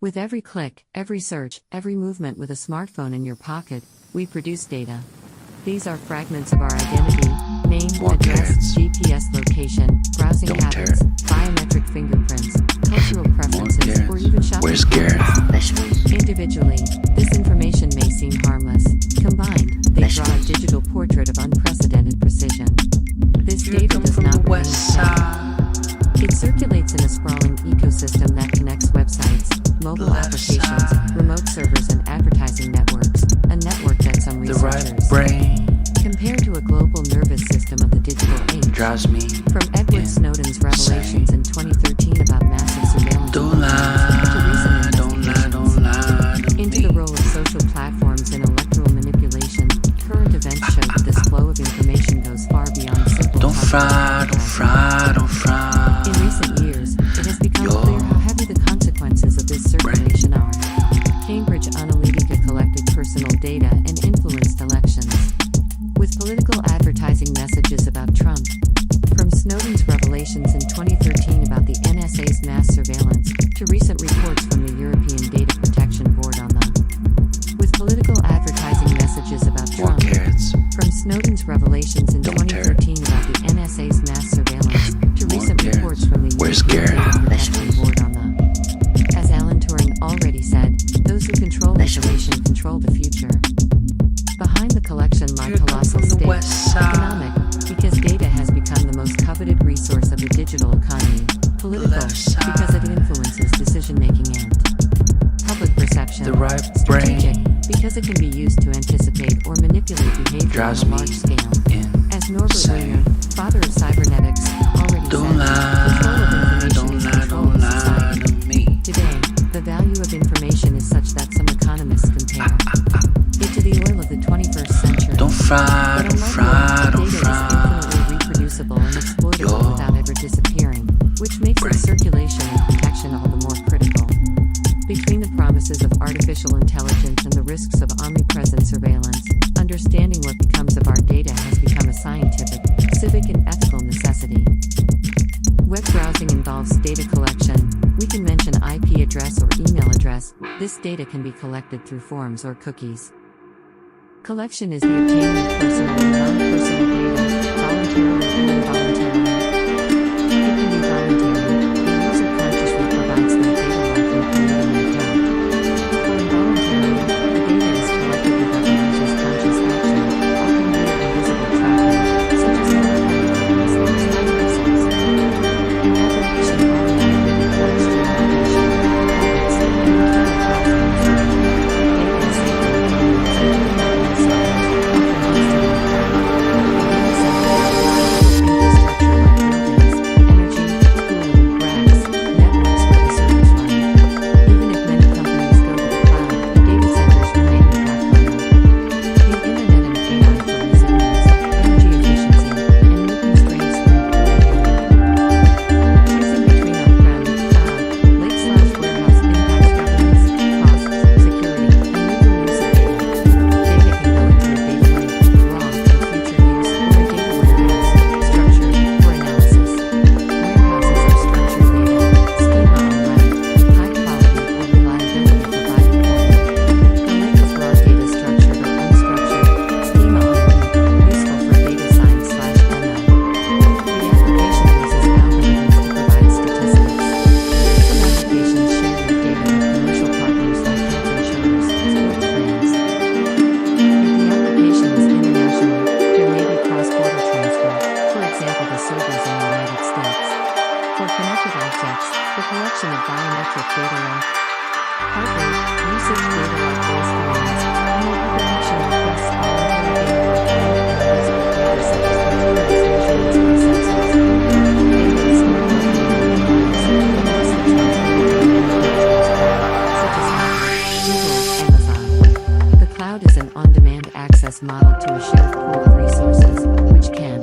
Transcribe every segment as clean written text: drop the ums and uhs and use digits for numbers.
With every click, every search, every movement with a smartphone in your pocket, we produce data. These are fragments of our identity, name, address, GPS location, browsing habits, biometric fingerprints, cultural preferences, or even shopping habits. Individually, this information may seem harmless. Combined, they draw a digital portrait of unprecedented precision. This data does not remain static. It circulates in a sprawling ecosystem that connects websites, mobile applications, remote servers and advertising networks, a network that some researchers compare to a global nervous system of the digital age. Drives me from Edward Snowden's revelations in 2013 about massive surveillance to recent investigations into the role of social platforms in electoral manipulation, current events show that this flow of information goes far beyond simple Don't fry. In recent years, it has become clear how heavy the consequences of this circulation are. Cambridge Analytica collected personal data and influenced elections. With political advertising messages about Trump, from Snowden's revelations in 2013 about the NSA's mass surveillance, to recent reports from the European Data Protection Board on the with political advertising messages about Trump, from Snowden's revelations in 2013 about the NSA's mass surveillance, to recent reports from the European Data Protection Board on the as Alan Turing already said, those who control information control the future. Behind the collection lie colossal stakes, economic, because data has become the most coveted resource of the digital economy, political, because it influences decision-making and public perception, strategic, because it can be used to anticipate or manipulate behavior on a large scale. As Norbert Wiener, father of cybernetics, already said, control of information is control of society. Today, the value of information is such that some economists compare it to the oil of the 21st century. Data is infinitely reproducible and exploitable without ever disappearing, which makes its circulation and protection all the more critical. Between the promises of artificial intelligence and the risks of omnipresent surveillance, understanding what becomes of our data has become a scientific, civic and ethical necessity. Web browsing involves data collection. We can mention IP address or email address. This data can be collected through forms or cookies. Collection is the obtaining of personal and non-personal data, voluntarily and involuntarily. It can be voluntary. The user consciously provides their data like in creating an account. For involuntarily, the data is collected without the user's conscious action, often via invisible tracking, such as notifying companies that it's not themselves. An application automatically records your navigation, habits, and internal processes. Data is safely the collection of biometric data like heart rate, usage data like voice commands, and the aggregation of requests voluntary data like invisible data such as continuous measurements by sensors. Data is stored locally in devices, such as Apple, Google, Amazon. The cloud is an on-demand access model to a shared pool of resources, which can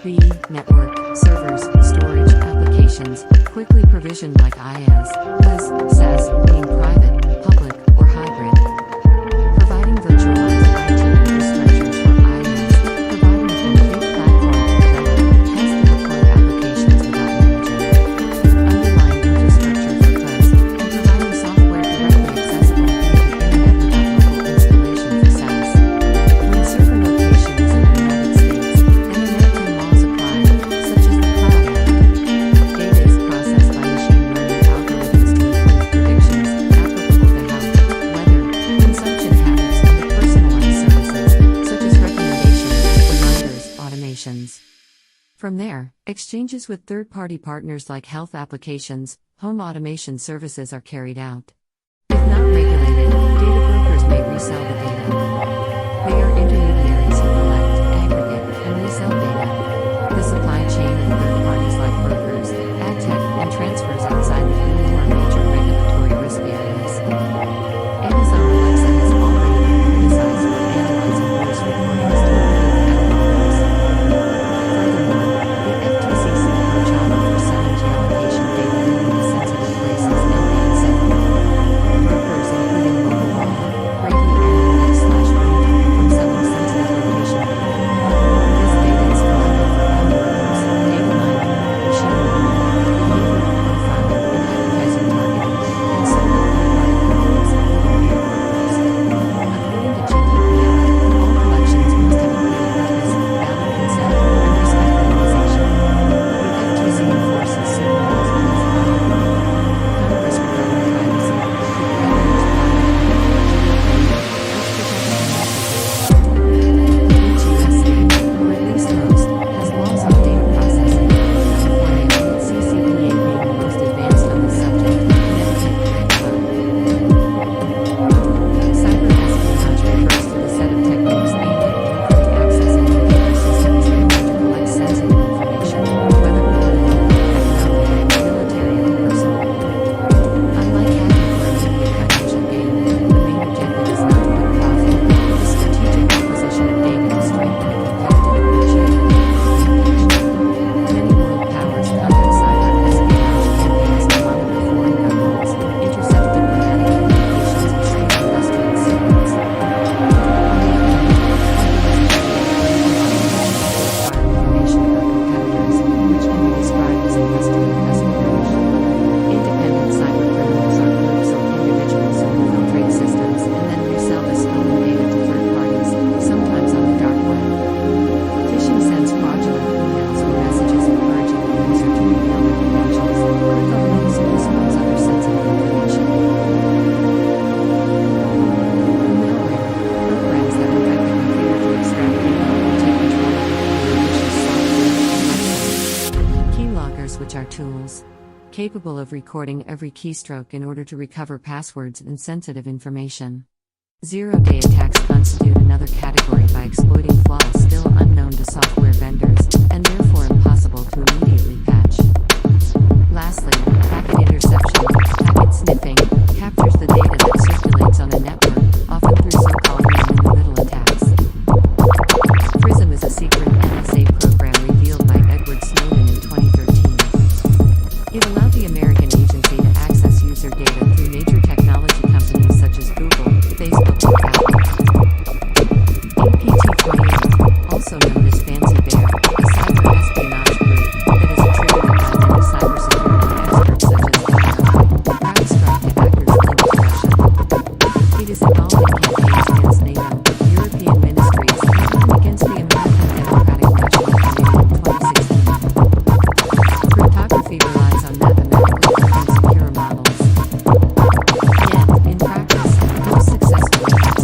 be network, servers, storage, applications, quickly provisioned like IaaS, PaaS, SaaS, being private, public, or hybrid. From there, exchanges with third-party partners like health applications, home automation services are carried out. If not regulated, data brokers may resell the data. They are intermediaries who collect, aggregate, and resell data. The supply chain of third parties like brokers, ad tech, and transfers outside the EU are major regulatory risk areas. Amazon Alexa has already been criticized for analyzing voice recordings to improve algorithms. Furthermore, the FTC sued Java for selling geolocation data in sensitive places and being separate. Brokers including Mobile greatly analytics/Bloomberg from selling sensitive location data. This data is collected for algorithms, data mining, machine learning, behavioral profiling, and advertising targeting, and sold to third-party companies including ad brokers. According to GDPR, all collections must have a clear purpose, valid consent, and respect minimization. The FTC enforces certain rules because of Congress regarding privacy, the Predators or at least most, has laws on data processing. California, with CCPA being the most advanced on the subject, Connecticut ranks low. Cyber espionage refers to the set of techniques aimed at illegally accessing computer systems in order to collect sensitive information, whether political, economic, military, or personal. Unlike hacking for immediate financial gain, the main objective is not quick profit, but the strategic acquisition of data to strengthen a competitive or geopolitical advantage. Many world powers conduct cyber espionage campaigns to monitor foreign governments, intercept diplomatic communications, and steal industrial secrets. On the other hand, companies may acquire information about competitors, which can be described as industrial espionage. Independent cyber criminals are groups or individuals who infiltrate systems and then resell the stolen data to third parties, sometimes on the dark web. Phishing sends fraudulent emails or messages encouraging the user to reveal their credentials, click on links, or disclose other sensitive information. Malware, programs that infect the computer to extract data or take control of the malicious software and websites. Keyloggers, which are tools capable of recording every keystroke in order to recover passwords and sensitive information. Zero-day attacks constitute another category by exploiting flaws still unknown to software vendors, and therefore impossible to immediately patch. Lastly, packet interception, packet sniffing, captures the data that circulates on a network, often through so-called man-in-the-middle attacks. PRISM is a secret NSA program revealed by Edward Snowden in 2013. It allowed the American agency to access user data through major technology companies such as Google, Facebook, and Apple. APT28, also known as Fancy Bear, a cyber espionage group that is attributed by many cybersecurity experts such as CrowdStrike to hackers linked to Russia. It is involved in campaigns against NATO, European ministries, and even against the American Democratic National Committee in 2016. Cryptography relies on mathematical and secure models. Yet, in practice, most successful attacks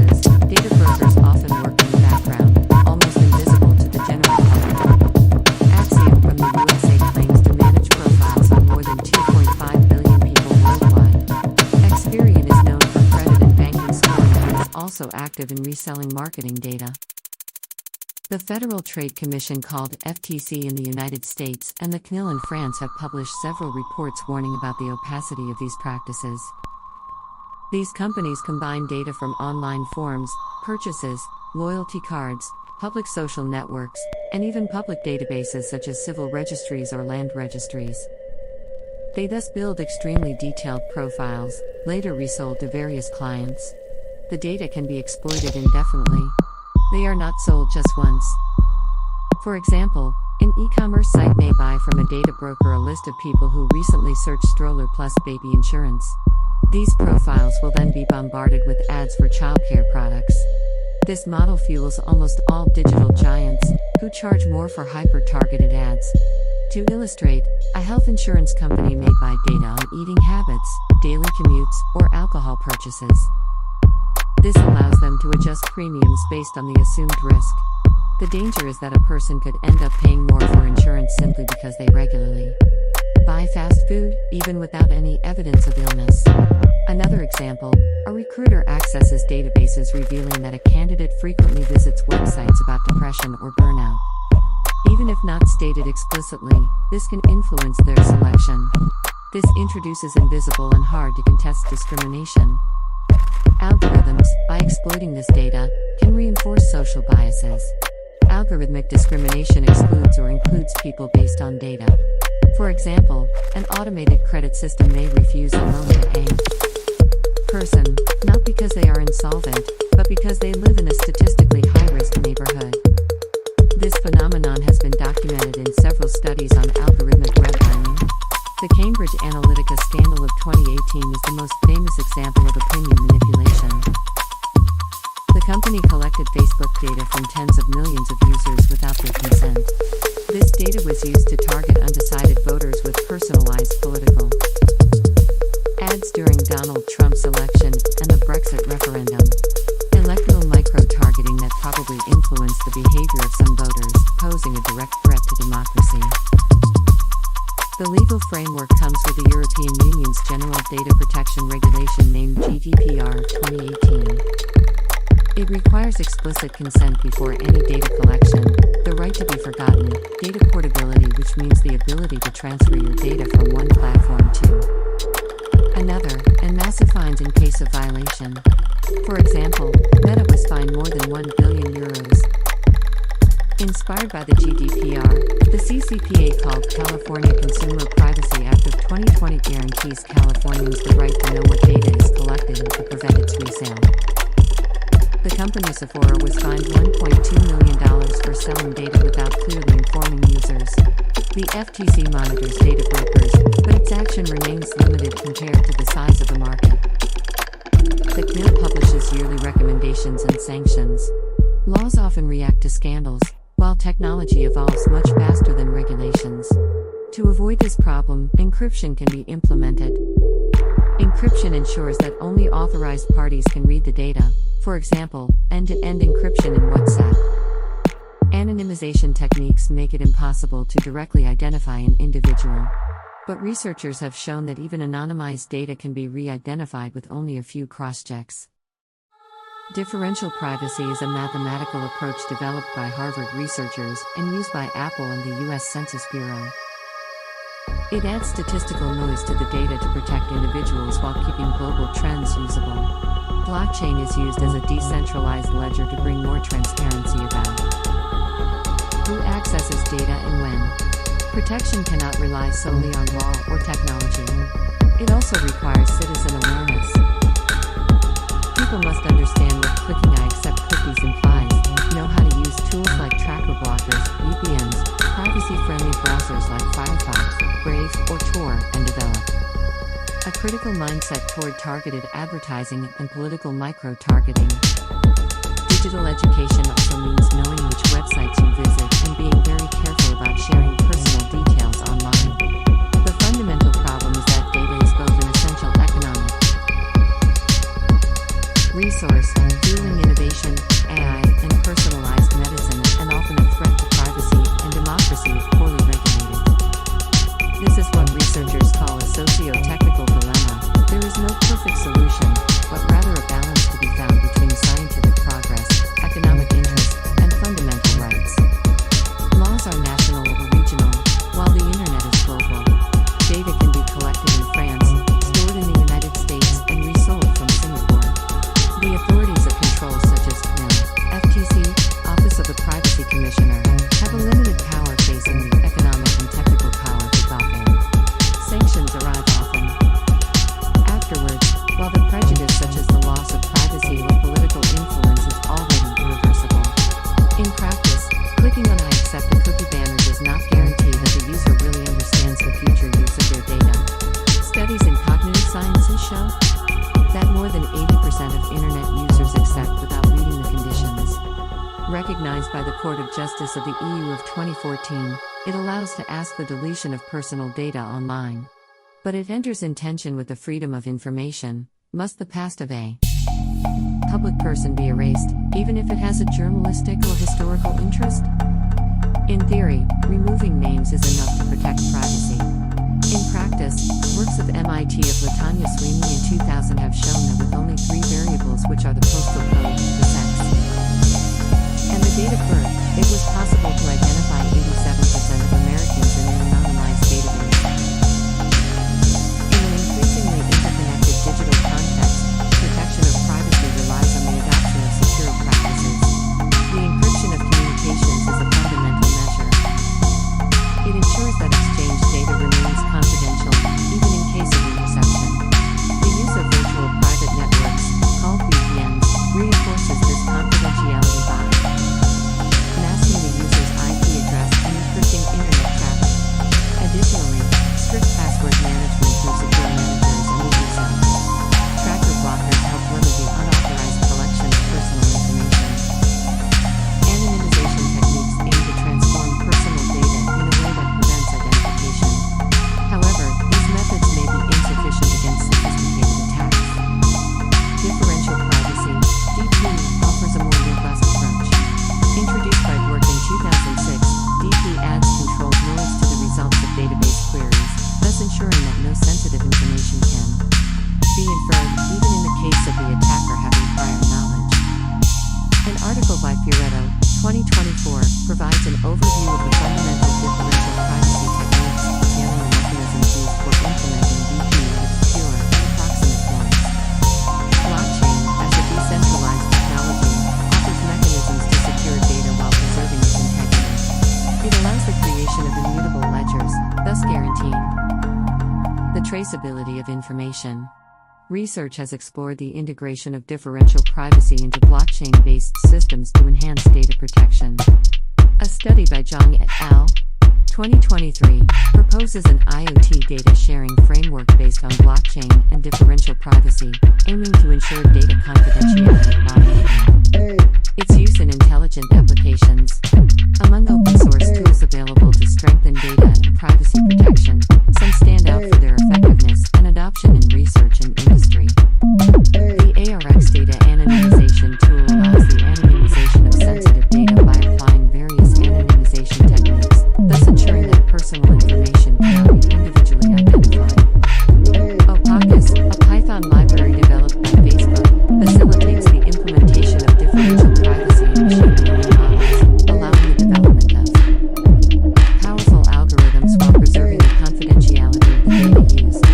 practices, data brokers often work in the background, almost invisible to the general public. Axiom from the USA claims to manage profiles on more than 2.5 billion people worldwide. Experian is known for credit and banking scoring and is also active in reselling marketing data. The Federal Trade Commission, called FTC in the United States, and the CNIL in France have published several reports warning about the opacity of these practices. These companies combine data from online forms, purchases, loyalty cards, public social networks, and even public databases such as civil registries or land registries. They thus build extremely detailed profiles, later resold to various clients. The data can be exploited indefinitely. They are not sold just once. For example, an e-commerce site may buy from a data broker a list of people who recently searched stroller plus baby insurance. These profiles will then be bombarded with ads for childcare products. This model fuels almost all digital giants, who charge more for hyper-targeted ads. To illustrate, a health insurance company may buy data on eating habits, daily commutes, or alcohol purchases. This allows them to adjust premiums based on the assumed risk. The danger is that a person could end up paying more for insurance simply because they regularly buy fast food, even without any evidence of illness. Another example, a recruiter accesses databases revealing that a candidate frequently visits websites about depression or burnout. Even if not stated explicitly, this can influence their selection. This introduces invisible and hard to contest discrimination. Algorithms, by exploiting this data, can reinforce social biases. Algorithmic discrimination excludes or includes people based on data. For example, an automated credit system may refuse a loan to a person, not because they are insolvent, but because they live in a statistically high-risk neighborhood. This phenomenon has been documented in several studies on algorithmic redlining. The Cambridge Analytica scandal of 2018 is the most famous example of opinion manipulation. The company collected Facebook data from tens of millions of users without their consent. This data was used to target undecided voters with personalized political ads during Donald Trump's election and the Brexit referendum. Electoral micro-targeting that probably influenced the behavior of some voters, posing a direct threat to democracy. The legal framework comes with the European Union's General Data Protection Regulation named GDPR 2018. It requires explicit consent before any data collection, the right to be forgotten, data portability, which means the ability to transfer your data from one platform to another, and massive fines in case of violation. For example, Meta was fined more than €1 billion. Inspired by the GDPR, the CCPA, called California Consumer Privacy Act of 2020, guarantees Californians the right to know what data is collected and to prevent its resale. The company Sephora was fined $1.2 million for selling data without clearly informing users. The FTC monitors data brokers, but its action remains limited compared to the size of the market. The CNIL publishes yearly recommendations and sanctions. Laws often react to scandals, while technology evolves much faster than regulations. To avoid this problem, encryption can be implemented. Encryption ensures that only authorized parties can read the data, for example, end-to-end encryption in WhatsApp. Anonymization techniques make it impossible to directly identify an individual. But researchers have shown that even anonymized data can be re-identified with only a few cross-checks. Differential privacy is a mathematical approach developed by Harvard researchers and used by Apple and the U.S. Census Bureau. It adds statistical noise to the data to protect individuals while keeping global trends usable. Blockchain is used as a decentralized ledger to bring more transparency about who accesses data and when. Protection cannot rely solely on law or technology. It also requires citizen awareness. People must understand what clicking I accept cookies implies, know how to use tools like tracker blockers, VPNs, privacy-friendly browsers like Firefox, Brave, or Tor, and develop a critical mindset toward targeted advertising and political micro-targeting. Digital education also means knowing which websites you visit and being very careful about sharing personal details online. The fundamental problem is that data is both an essential economic resource, fueling recognized by the Court of Justice of the EU of 2014, it allows to ask the deletion of personal data online. But it enters in tension with the freedom of information. Must the past of a public person be erased, even if it has a journalistic or historical interest? In theory, removing names is enough to protect privacy. In practice, works of MIT of Latanya Sweeney in 2000 have shown that with only 3 variables, which are the postal code, the sex, and the date of birth, it was possible to identify 87% of Americans in an anonymized database. In an increasingly interconnected digital context, protection of privacy relies on the adoption of secure practices. The encryption of communications is a fundamental measure. It ensures that exchanged data remains confidential, even in case of interception. The use of virtual private networks, called VPNs, reinforces this confidentiality by masking the user's IP address and encrypting internet traffic. Additionally, strict password management through secure managers and movie cells. Tracker blockers help limit the unauthorized collection of personal information. Anonymization techniques aim to transform personal data in a way that prevents identification. However, these methods may be insufficient against sophisticated attacks. Differential privacy, DP, offers a more robust approach. Introduced by Dwork in 2006, DP adds controlled noise to the results of database queries, thus ensuring that no sensitive information can be inferred, even in the case of the attacker having prior knowledge. An article by Fioretto, 2024, provides an overview of the fundamental differential privacy techniques and the mechanisms used for implementing DP in its pure and approximate forms. Blockchain, as a decentralized technology, offers mechanisms to secure data while preserving its integrity. It allows the creation of immutable ledgers, thus guaranteeing the traceability of information. Research has explored the integration of differential privacy into blockchain-based systems to enhance data protection. A study by Zhang et al. 2023 proposes an IoT data sharing framework based on blockchain and differential privacy, aiming to ensure data confidentiality while enabling its use in intelligent applications. Among open source tools available to strengthen data and privacy protection, some stand out for their effectiveness and adoption in research and industry. The ARX data anonymization tool allows the anonymization of sensitive data by applying various anonymization techniques, thus ensuring that personal information cannot be individually identified. Opacus, a Python library developed by Facebook, facilitates the implementation of differential privacy in machine learning models, allowing the development of powerful algorithms while preserving the confidentiality of the data used.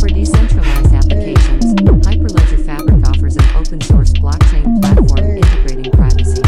For decentralized applications, Hyperledger Fabric offers an open-source blockchain platform integrating privacy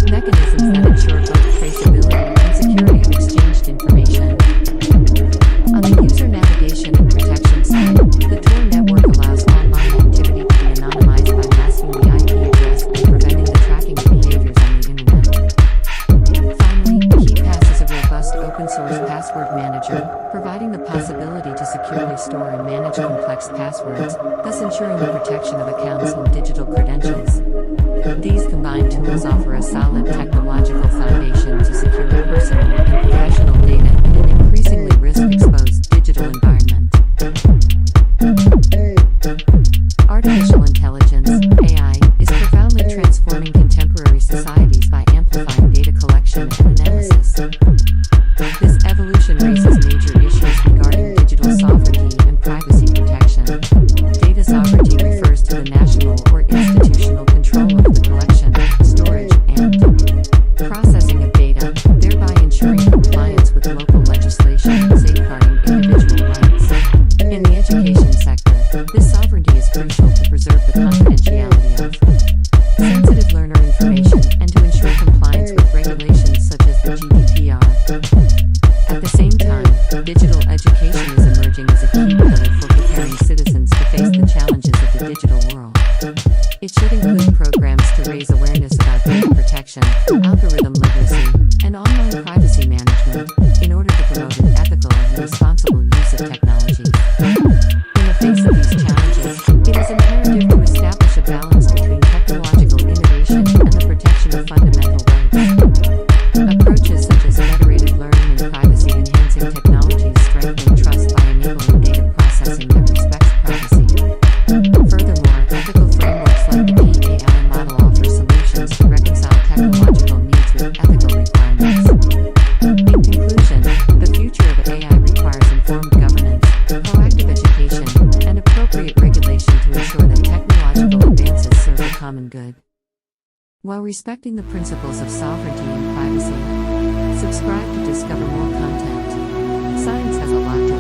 mechanisms that ensure both traceability and security of exchanged information. On the user navigation and protection side, the Tor network allows online activity to be anonymized by masking the IP address and preventing the tracking of behaviors on the internet. Finally, KeePass is a robust open-source password manager, providing the possibility to securely store and manage complex passwords, thus ensuring the protection of accounts and digital credentials. These combined tools offer a solid technological foundation to secure personal and professional data in an increasingly risk-exposed digital environment. Artificial intelligence, AI, is profoundly transforming contemporary societies by amplifying data collection and analysis. This evolution raises major issues regarding digital sovereignty and privacy protection. Data sovereignty refers to the national or institutional control of the collection, storage, and while respecting the principles of sovereignty and privacy. Subscribe to discover more content. Science has a lot to